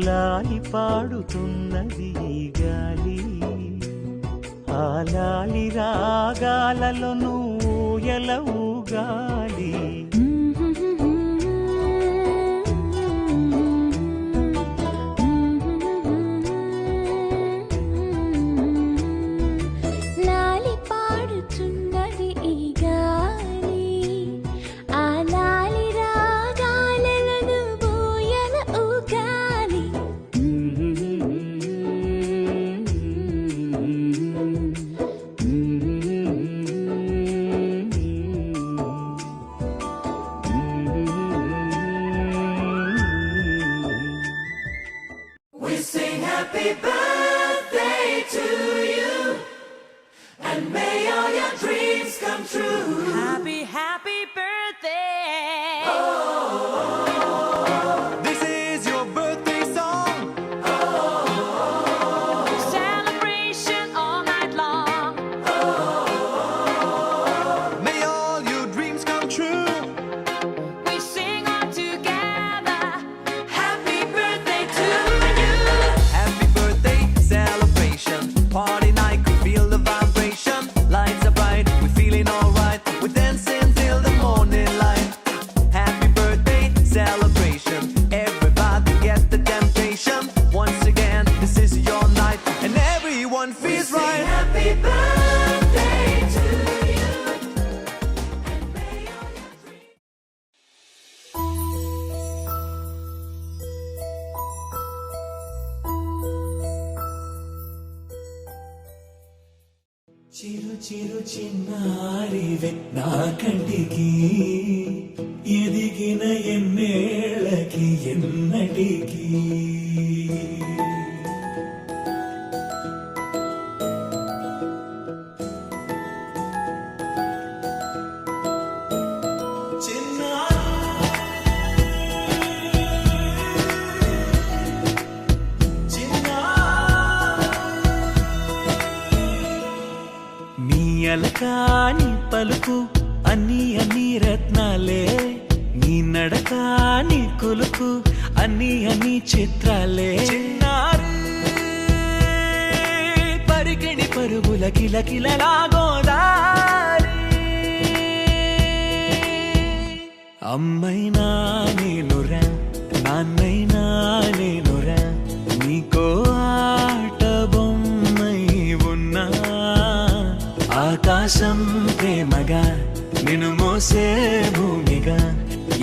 లాలి పాడుతున్నది ఈ గాలి, ఆ లాలి రాగాలలో నువ్వు ఎలా ఊగాలి. Happy birthday to you, and may all your dreams come true. Happy, happy birthday. Oh, this is your birthday song. Celebration all night long. May all your dreams come true. We sing all together. happy birthday to you. Happy birthday celebration. Party night, we feel the vibration. Lights are bright, we're feeling alright. We're dancing till the morning light. Happy birthday celebration. Everybody get the temptation. Once again, this is your night, and everyone feels Sing right. happy birthday to you, and may all your dreams. చిరు చిరు చిన్నారివే నా కంటికి, ఎదిగిన ఎన్నేళ్ళకి ఎన్నటికి. నీ అలకాని పలుకు అన్ని అన్ని రత్నాలే, నీ నడకాని కులుకు అన్ని అన్ని చిత్రాలే. చిన్నారి పరికిణి పరుగుల కిలకిలలా గోదారి, అమ్మైనా నేనురా నాన్నైనా నేనురా, నీకో ఆట బొమ్మై ఉన్నా. ఆకాశం ప్రేమగా నిన్ను మోసే భూమిగా,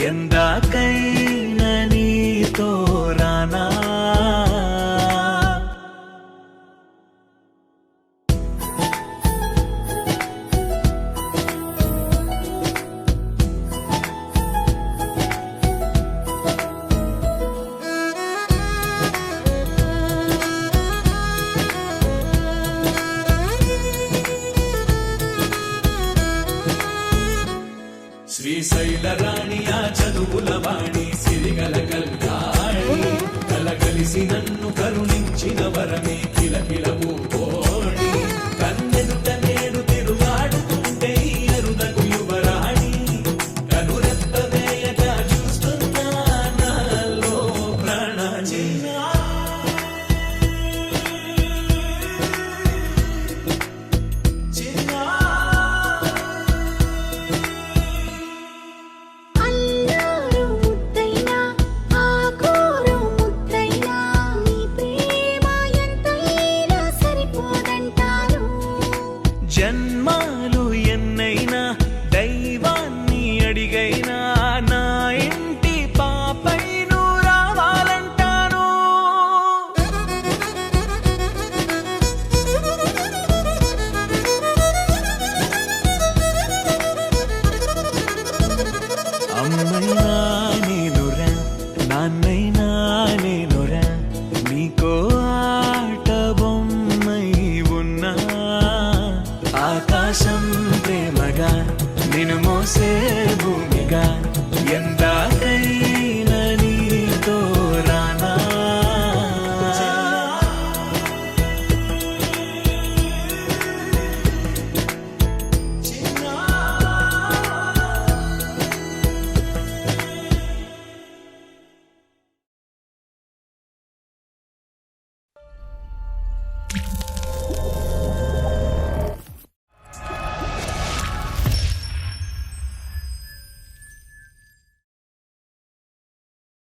ఎందాకైనా నీతో రానా. శ్రీశైల రాణి ఆ చదువుల వాణి, సిరిగల కల్యాణి, కలగలిసి నన్ను కరుణించిన వరమే కిలకిలవు కోణి. కన్నెదుట నేడు తిరుగాడుతుంటే అరుదకు యువరాణి, కనురెప్ప వేయక చూస్తున్నా నాలో ప్రాణ. అల్లారు ముద్దైనా ఆకోరు ముద్దైనా, నీ ప్రేమ ఎంతైనా సరిపోదంటారు. జన్మ